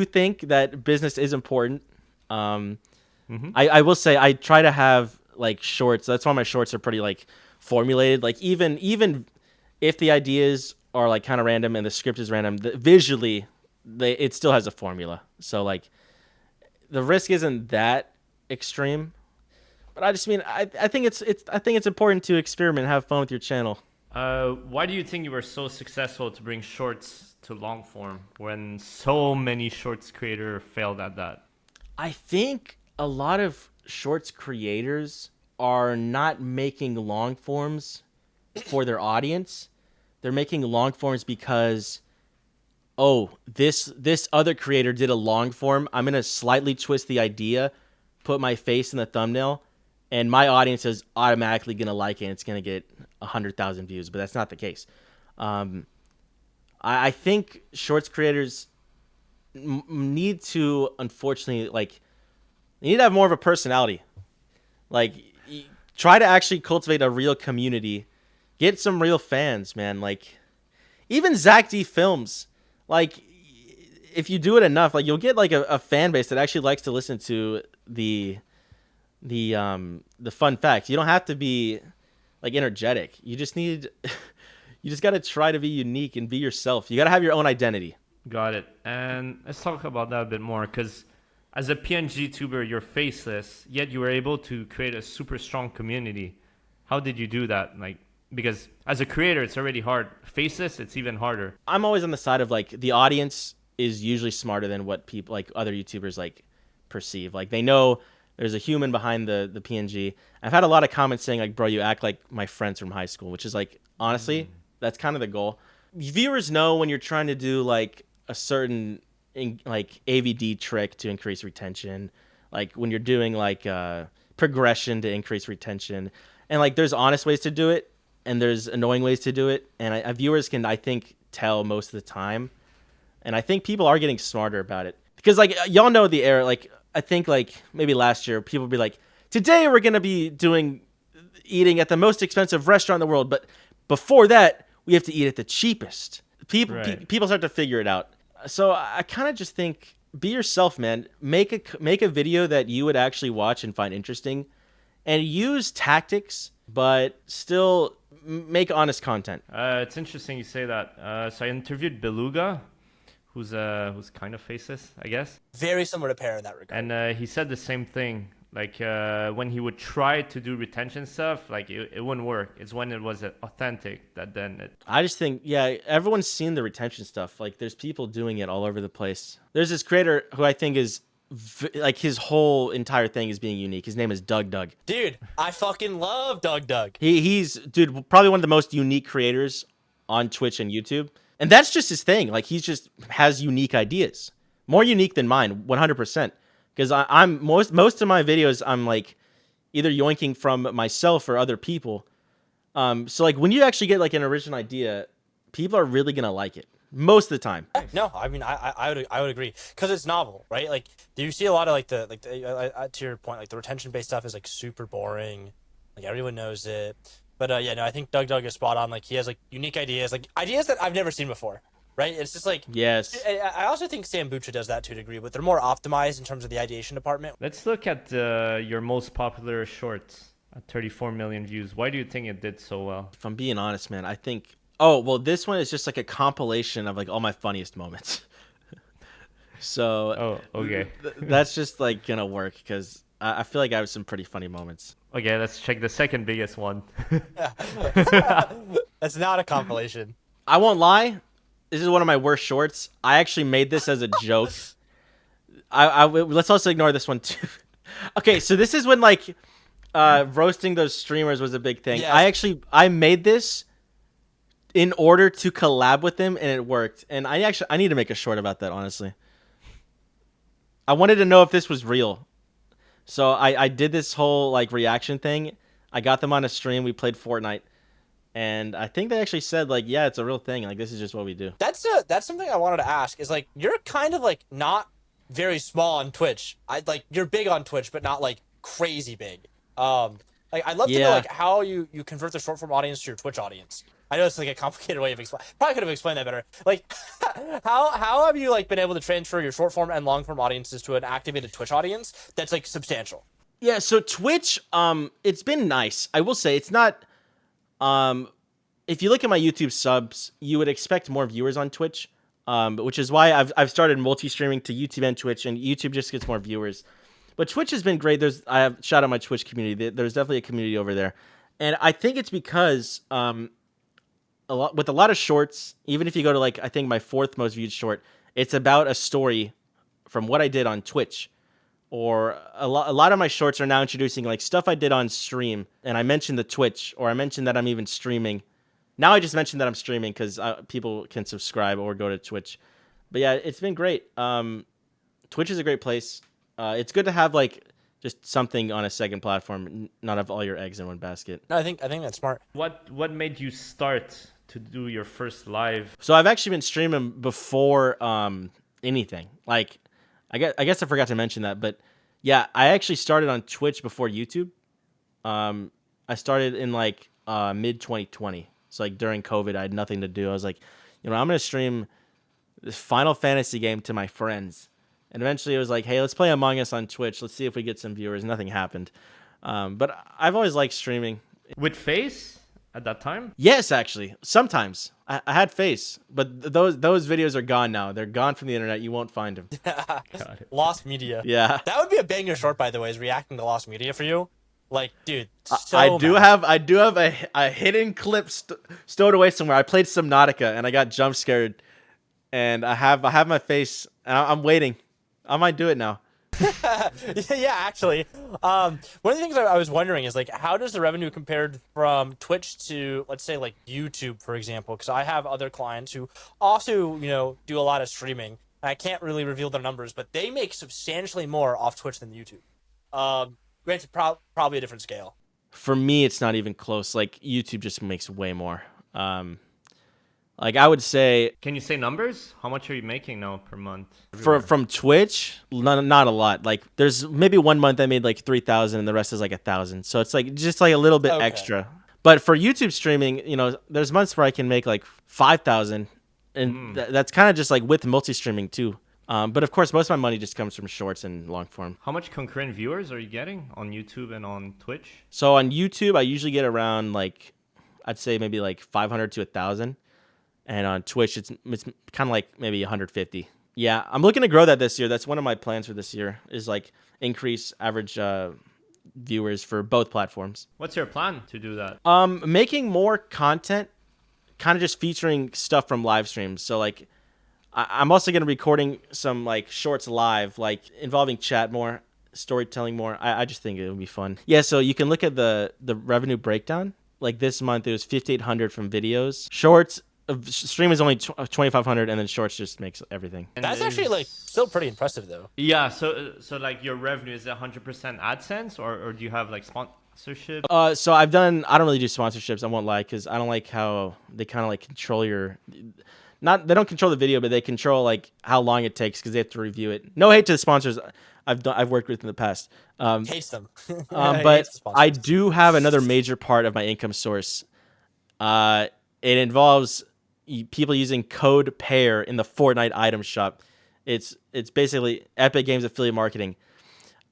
Speaker 1: think that business is important. I will say I try to have like shorts. That's why my shorts are pretty like formulated. Like even if the ideas are like kind of random and the script is random, visually it still has a formula. So like the risk isn't that extreme. But I just mean I think it's important to experiment and have fun with your channel.
Speaker 3: Why do you think you were so successful to bring shorts to long form when so many shorts creator failed at that?
Speaker 1: I think a lot of shorts creators are not making long forms for their audience. They're making long forms because, oh, this other creator did a long form. I'm going to slightly twist the idea, put my face in the thumbnail, and my audience is automatically going to like it. And it's going to get 100,000 views, but that's not the case. I think shorts creators need to, unfortunately, like, they need to have more of a personality. Like, try to actually cultivate a real community. Get some real fans, man. Like, even Zach D Films, like, if you do it enough, like, you'll get like a fan base that actually likes to listen to the fun facts. You don't have to be like energetic. You just got to try to be unique and be yourself. You got to have your own identity.
Speaker 3: Got it. And let's talk about that a bit more, because as a PNG tuber, you're faceless, yet you were able to create a super strong community. How did you do that? Like, because as a creator, it's already hard. Faceless, it's even harder.
Speaker 1: I'm always on the side of like the audience is usually smarter than what people like other YouTubers like perceive. Like they know there's a human behind the PNG. I've had a lot of comments saying like, bro, you act like my friends from high school, which is like, honestly, that's kind of the goal. Viewers know when you're trying to do like a certain like AVD trick to increase retention, like when you're doing like progression to increase retention, and like there's honest ways to do it and there's annoying ways to do it, and viewers can, I think, tell most of the time, and I think people are getting smarter about it because like y'all know the era. Like I think like maybe last year people would be like, today we're gonna be eating at the most expensive restaurant in the world, but before that we have to eat at the cheapest. People start to figure it out. So I kind of just think, be yourself, man. Make a video that you would actually watch and find interesting, and use tactics, but still make honest content.
Speaker 3: It's interesting you say that. So I interviewed Beluga, who's kind of faceless, I guess.
Speaker 2: Very similar to Pear in that regard.
Speaker 3: And he said the same thing. Like when he would try to do retention stuff, like it wouldn't work. It's when it was authentic that then it...
Speaker 1: I just think, yeah, everyone's seen the retention stuff. Like there's people doing it all over the place. There's this creator who I think is like his whole entire thing is being unique. His name is Doug.
Speaker 2: Dude, I fucking love Doug.
Speaker 1: He's probably one of the most unique creators on Twitch and YouTube. And that's just his thing. Like he's just has unique ideas. More unique than mine, 100%. Because I'm most of my videos, I'm like either yoinking from myself or other people. So like when you actually get like an original idea, people are really gonna like it most of the time.
Speaker 2: No, I mean I would agree because it's novel, right? Like you see a lot of like to your point, like the retention based stuff is like super boring, like everyone knows it. But yeah, no, I think Doug is spot on. Like he has like unique ideas, like ideas that I've never seen before. right? It's just like
Speaker 1: Yes.
Speaker 2: I also think Sambucha does that to a degree, but they're more optimized in terms of the ideation department.
Speaker 3: Let's look at your most popular shorts at 34 million views. Why do you think it did so well?
Speaker 1: If I'm being honest, man, I think. Oh well, this one is just like a compilation of like all my funniest moments. So
Speaker 3: Oh, okay.
Speaker 1: that's just like gonna work because I feel like I have some pretty funny moments.
Speaker 3: Okay, let's check the second biggest one.
Speaker 2: That's not a compilation.
Speaker 1: I won't lie, this is one of my worst shorts. I actually made this as a joke. Let's also ignore this one too. Okay, so this is when like roasting those streamers was a big thing.
Speaker 2: Yes.
Speaker 1: I made this in order to collab with them, and it worked. And I need to make a short about that, honestly. I wanted to know if this was real. So I did this whole like reaction thing. I got them on a stream. We played Fortnite, and I think they actually said like, yeah, it's a real thing. Like this is just what we do.
Speaker 2: That's something I wanted to ask. Is like you're kind of like not very small on Twitch. You're big on Twitch, but not like crazy big. Like I'd love to know like how you convert the short form audience to your Twitch audience. I know it's like a complicated way of explaining. Probably could have explained that better. Like, how have you like been able to transfer your short form and long form audiences to an activated Twitch audience that's like substantial?
Speaker 1: Yeah, so Twitch, it's been nice. I will say it's not. If you look at my YouTube subs, you would expect more viewers on Twitch, which is why I've started multi-streaming to YouTube and Twitch, and YouTube just gets more viewers. But Twitch has been great. I have shout out my Twitch community. There's definitely a community over there, and I think it's because with a lot of shorts, even if you go to like I think my 4th most viewed short, it's about a story from what I did on Twitch. Or a lot of my shorts are now introducing like stuff I did on stream, and I mentioned the Twitch, or I mentioned that I'm even streaming. Now I just mentioned that I'm streaming because people can subscribe or go to Twitch. But yeah, it's been great. Twitch is a great place. It's good to have like just something on a second platform, not have all your eggs in one basket.
Speaker 2: No, I think that's smart.
Speaker 3: What made you start to do your first live?
Speaker 1: So I've actually been streaming before anything. Like I guess I forgot to mention that, but yeah, I actually started on Twitch before YouTube. I started in like mid 2020. So like during COVID, I had nothing to do. I was like, I'm gonna stream this Final Fantasy game to my friends. And eventually it was like, hey, let's play Among Us on Twitch. Let's see if we get some viewers. Nothing happened. But I've always liked streaming.
Speaker 3: With Face at that time?
Speaker 1: Yes, actually. Sometimes. I had Face, but those videos are gone now. They're gone from the internet. You won't find them.
Speaker 3: Got it.
Speaker 2: Lost media.
Speaker 1: Yeah.
Speaker 2: That would be a banger short, by the way, is reacting to lost media for you. Like, dude,
Speaker 1: I do have a hidden clip stowed away somewhere. I played Subnautica and I got jump scared, and I have my Face, and I'm waiting. I might do it now.
Speaker 2: Yeah, actually. One of the things I was wondering is like, how does the revenue compared from Twitch to, let's say, like YouTube, for example? Because I have other clients who also, do a lot of streaming. And I can't really reveal their numbers, but they make substantially more off Twitch than YouTube. Granted, probably a different scale.
Speaker 1: For me, it's not even close. Like YouTube just makes way more. Like I would say,
Speaker 3: Can you say numbers? How much are you making now per month?
Speaker 1: from Twitch, not a lot. Like there's maybe 1 month I made like 3,000, and the rest is like 1,000. So it's like just like a little bit extra. But for YouTube streaming, there's months where I can make like 5,000, and that's kind of just like with multi-streaming too. But of course, most of my money just comes from shorts and long form.
Speaker 3: How much concurrent viewers are you getting on YouTube and on Twitch?
Speaker 1: So on YouTube, I usually get around like, I'd say maybe like 500 to 1,000. And on Twitch, it's kind of like maybe 150. Yeah, I'm looking to grow that this year. That's one of my plans for this year, is like increase average viewers for both platforms.
Speaker 3: What's your plan to do that?
Speaker 1: Making more content, kind of just featuring stuff from live streams. So like, I'm also going to be recording some like shorts live, like involving chat more, storytelling more. I just think it would be fun. Yeah, so you can look at the revenue breakdown. Like this month, it was 5,800 from videos. Shorts, stream is only 2,500, and then shorts just makes everything.
Speaker 3: And
Speaker 2: That's actually like still pretty impressive, though.
Speaker 3: Yeah, so like your revenue is 100% AdSense, or do you have like sponsorship?
Speaker 1: So I don't really do sponsorships. I won't lie, because I don't like how they kind of like control they don't control the video, but they control like how long it takes because they have to review it. No hate to the sponsors I've worked with in the past.
Speaker 2: Hates them.
Speaker 1: But I do have another major part of my income source. It involves people using code Pear in the Fortnite item shop. It's basically Epic Games affiliate marketing.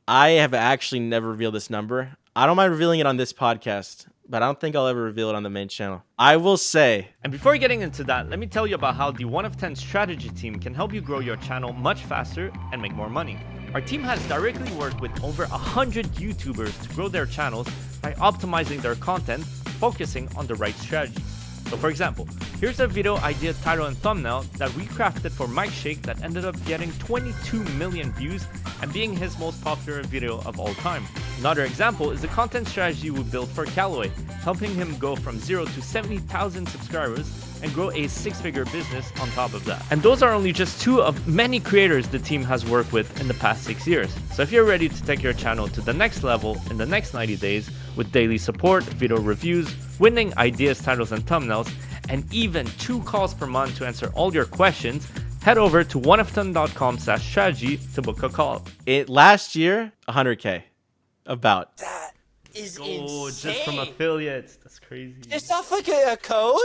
Speaker 1: I have actually never revealed this number. I don't mind revealing it on this podcast, but I don't think I'll ever reveal it on the main channel. I will say.
Speaker 3: And before getting into that, let me tell you about how the 1 of 10 strategy team can help you grow your channel much faster and make more money. Our team has directly worked with over 100 YouTubers to grow their channels by optimizing their content, focusing on the right strategies. So for example, here's a video idea, title, and thumbnail that we crafted for Mike Shake that ended up getting 22 million views and being his most popular video of all time. Another example is the content strategy we built for Callaway, helping him go from 0 to 70,000 subscribers and grow a 6-figure business on top of that. And those are only just 2 of many creators the team has worked with in the past 6 years. So if you're ready to take your channel to the next level in the next 90 days with daily support, video reviews, winning ideas, titles, and thumbnails, and even 2 calls per month to answer all your questions, head over to oneof10.com/strategy to book a call.
Speaker 1: Last year, 100K. About.
Speaker 2: That is
Speaker 3: Oh,
Speaker 2: insane.
Speaker 3: just from affiliates. That's crazy.
Speaker 2: It's off like a code?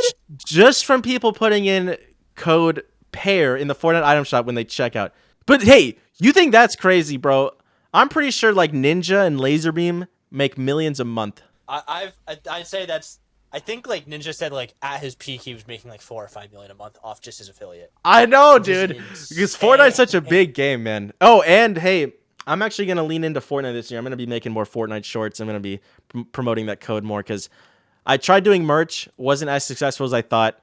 Speaker 1: Just from people putting in code Pear in the Fortnite item shop when they check out. But hey, you think that's crazy, bro? I'm pretty sure like Ninja and Laserbeam make millions a month.
Speaker 2: I'd say that's. I think like Ninja said like at his peak he was making like 4 or 5 million a month off just his affiliate.
Speaker 1: I know,
Speaker 2: Which is
Speaker 1: dude.
Speaker 2: insane.
Speaker 1: Because Fortnite's such a big game, man. Oh, and hey, I'm actually going to lean into Fortnite this year. I'm going to be making more Fortnite shorts. I'm going to be promoting that code more because I tried doing merch. Wasn't as successful as I thought.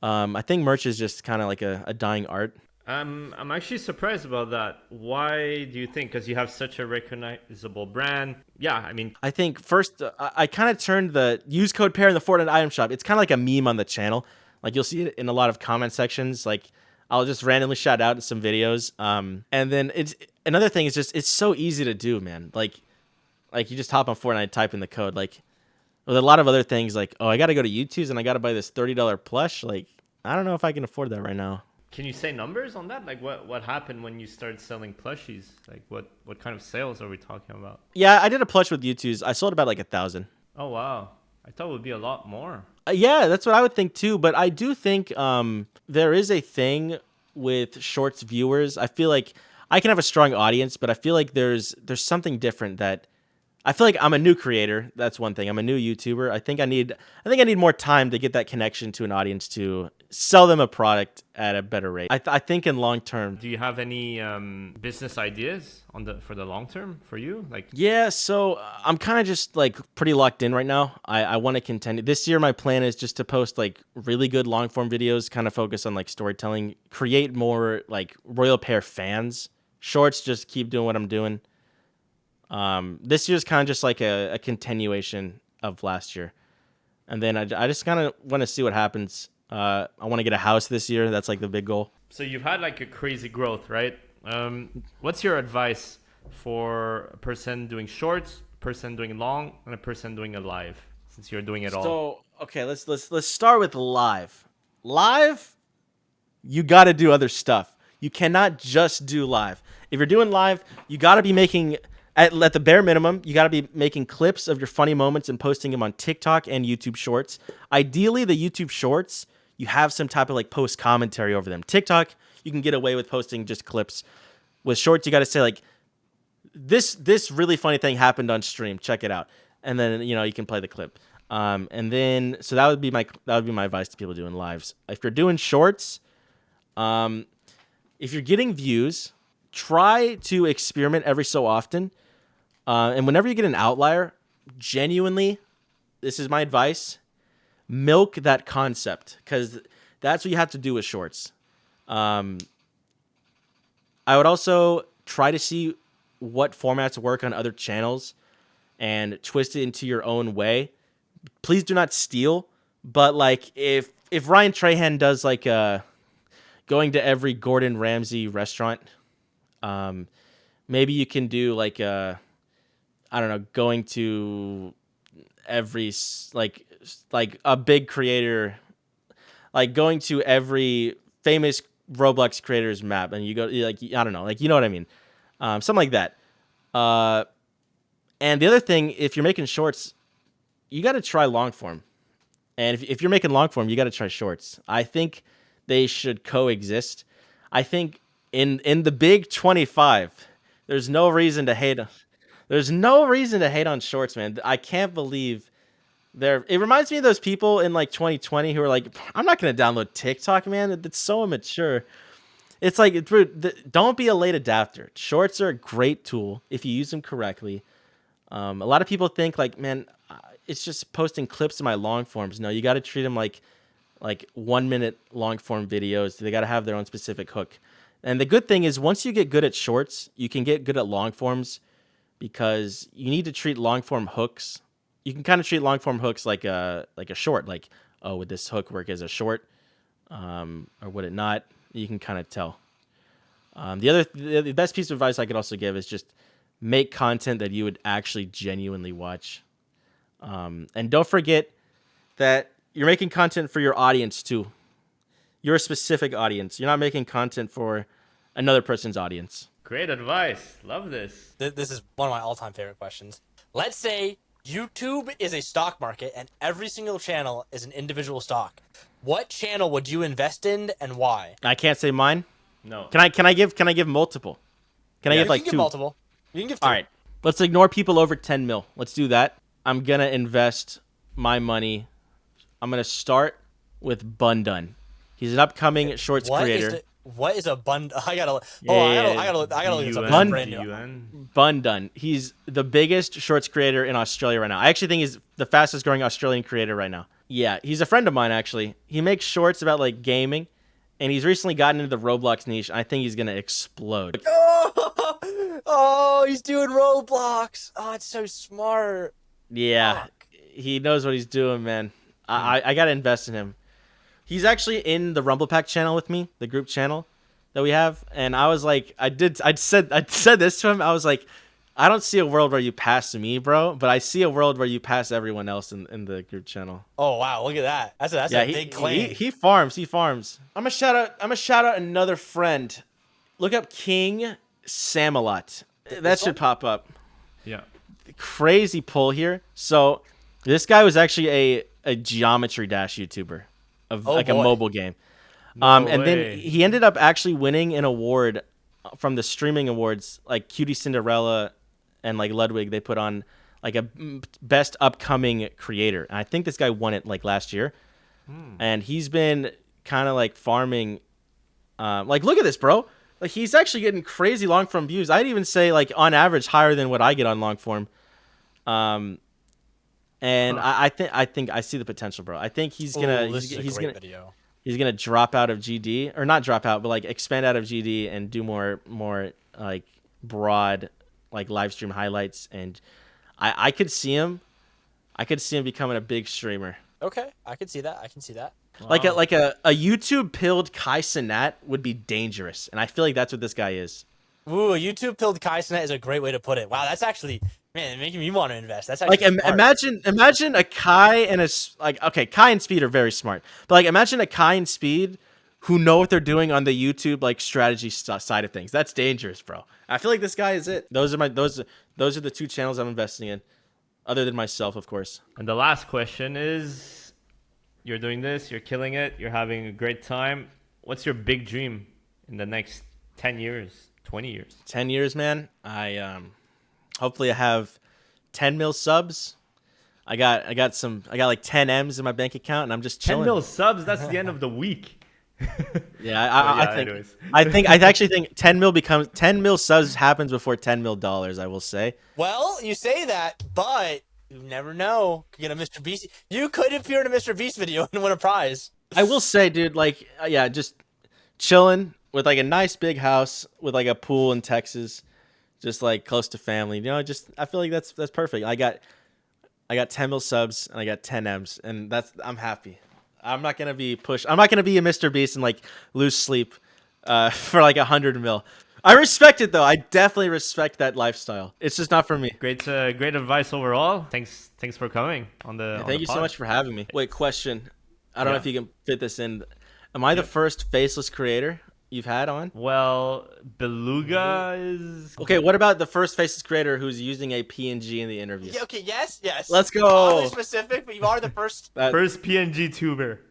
Speaker 1: I think merch is just kind of like a dying art.
Speaker 3: I'm actually surprised about that. Why do you think? Because you have such a recognizable brand. Yeah, I mean,
Speaker 1: I think first, I kind of turned the use code Pear in the Fortnite item shop. It's kind of like a meme on the channel. Like you'll see it in a lot of comment sections. Like I'll just randomly shout out some videos. And then it's another thing is just it's so easy to do, man. Like you just hop on Fortnite, type in the code. Like with a lot of other things, like I got to go to YouTube's and I got to buy this $30 plush. Like I don't know if I can afford that right now.
Speaker 3: can you say numbers on that? Like what happened when you started selling plushies? Like what kind of sales are we talking about?
Speaker 1: Yeah, I did a plush with YouTube's. I sold about like 1,000.
Speaker 3: Oh wow, I thought it would be a lot more.
Speaker 1: Yeah, that's what I would think too. But I do think there is a thing with shorts viewers. I feel like I can have a strong audience, but I feel like there's something different that I feel like I'm a new creator. That's one thing. I'm a new YouTuber. I think I need more time to get that connection to an audience to sell them a product at a better rate. I think in long term.
Speaker 3: Do you have any business ideas for the long term for you? Like
Speaker 1: Yeah, so I'm kind of just like pretty locked in right now. I want to continue. This year my plan is just to post like really good long form videos, kind of focus on like storytelling, create more like RoyalPear fans. Shorts, just keep doing what I'm doing. This year's kind of just like a continuation of last year. And then I just kind of want to see what happens. I want to get a house this year. That's like the big goal.
Speaker 3: so you've had like a crazy growth, right? What's your advice for a person doing shorts, a person doing long, and a person doing a live? Since you're doing it all.
Speaker 1: So, okay, let's start with live. Live, you got to do other stuff. You cannot just do live. If you're doing live, you got to be making at the bare minimum, you got to be making clips of your funny moments and posting them on TikTok and YouTube Shorts. Ideally, the YouTube Shorts, you have some type of like post commentary over them. TikTok, you can get away with posting just clips. With Shorts, you got to say like, this really funny thing happened on stream. Check it out, and then you can play the clip. And then so that would be my advice to people doing lives. If you're doing Shorts, if you're getting views, try to experiment every so often. And whenever you get an outlier, genuinely, this is my advice, milk that concept, because that's what you have to do with Shorts. I would also try to see what formats work on other channels and twist it into your own way. Please do not steal, but like if Ryan Trahan does like going to every Gordon Ramsay restaurant, maybe you can do like I don't know, going to every like a big creator, like going to every famous Roblox creator's map, and you go like I don't know, like you know what I mean, something like that. And the other thing, if you're making shorts, you got to try long form. And if you're making long form, you got to try shorts. I think they should coexist. I think in the big 25, there's no reason to hate. There's no reason to hate on shorts, man. I can't believe it reminds me of those people in like 2020 who are like, I'm not going to download TikTok, man. It's so immature. It's like, don't be a late adapter. Shorts are a great tool if you use them correctly. A lot of people think like, man, it's just posting clips of my long forms. No, you got to treat them like 1 minute long form videos. They got to have their own specific hook. And the good thing is once you get good at shorts, you can get good at long forms because you need to treat long form hooks. You can kind of treat long form hooks like a short, like, oh, would this hook work as a short? Or would it not? You can kind of tell. The best piece of advice I could also give is just make content that you would actually genuinely watch. And don't forget that you're making content for your audience too. Your specific audience. You're not making content for another person's audience.
Speaker 3: Great advice. Love this.
Speaker 2: This is one of my all-time favorite questions. Let's say YouTube is a stock market and every single channel is an individual stock. What channel would you invest in and why?
Speaker 1: I can't say mine.
Speaker 3: No.
Speaker 1: Can I give multiple? Can I give like
Speaker 2: you can
Speaker 1: two?
Speaker 2: give multiple. You can give two.
Speaker 1: All right. Let's ignore people over 10 mil. Let's do that. I'm going to invest my money. I'm going to start with Bundun. He's an upcoming shorts creator.
Speaker 2: What is a Bund? I gotta look this up.
Speaker 1: Bundun. He's the biggest shorts creator in Australia right now. I actually think he's the fastest growing Australian creator right now. Yeah, he's a friend of mine actually. He makes shorts about like gaming, and he's recently gotten into the Roblox niche. I think he's gonna explode.
Speaker 2: Oh, he's doing Roblox. Oh, it's so smart.
Speaker 1: Yeah, he knows what he's doing, man. I gotta invest in him. He's actually in the Rumble Pack channel with me, the group channel that we have. And I was like, I said this to him. I was like, I don't see a world where you pass me, bro, but I see a world where you pass everyone else in the group channel.
Speaker 2: Oh wow, look at that. That's a big claim.
Speaker 1: He farms. I'm gonna shout out another friend. Look up King Samalot. That should pop up.
Speaker 3: Yeah.
Speaker 1: Crazy pull here. So this guy was actually a Geometry Dash YouTuber. A mobile game. And then he ended up actually winning an award from the streaming awards, like Cutie Cinderella and like Ludwig. They put on like a best upcoming creator. And I think this guy won it like last year. And he's been kind of like farming. Like, look at this, bro. Like, he's actually getting crazy long form views. I'd even say like on average higher than what I get on long form. And I think I see the potential, bro. I think he's gonna drop out of GD, or not drop out, but like expand out of GD and do more like broad like live stream highlights. And I could see him becoming a big streamer.
Speaker 2: Okay, I can see that.
Speaker 1: Wow. Like a YouTube pilled Kai Cenat would be dangerous, and I feel like that's what this guy is.
Speaker 2: Ooh, a YouTube pilled Kai Cenat is a great way to put it. Wow, that's actually. Man, making me want to invest. That's actually
Speaker 1: like imagine a Kai and Kai and Speed are very smart, but like imagine a Kai and Speed who know what they're doing on the YouTube like strategy side of things. That's dangerous, bro. I feel like this guy is it. Those are the two channels I'm investing in, other than myself, of course.
Speaker 3: And the last question is, you're doing this, you're killing it, you're having a great time. What's your big dream in the next 10 years, 20 years?
Speaker 1: 10 years, man. Hopefully I have 10 mil subs. I got like 10 M's in my bank account, and I'm just chilling.
Speaker 3: 10 mil subs, that's the end of the week.
Speaker 1: Yeah, I actually think 10 mil subs happens before 10 mil dollars, I will say.
Speaker 2: Well, you say that, but you never know. Could get a Mr. Beast. You could appear in a Mr. Beast video and win a prize.
Speaker 1: I will say, dude, like just chilling with like a nice big house with like a pool in Texas. Just like close to family, I feel like that's perfect. I got 10 mil subs and I got 10 M's, and I'm happy. I'm not gonna be a Mr. Beast and like lose sleep for like 100 mil. I respect it though. I definitely respect that lifestyle. It's just not for me.
Speaker 3: Great advice overall. Thanks for coming on the.
Speaker 1: Thank you so much for having me. Wait, question. I don't know if you can fit this in. Am I the first faceless creator you've had on?
Speaker 3: Well, Beluga is.
Speaker 1: Okay, what about the first Faces creator who's using a PNG in the interview?
Speaker 2: Yeah, okay, yes.
Speaker 1: Let's go.
Speaker 2: Oddly specific, but you are the first.
Speaker 3: First PNG tuber.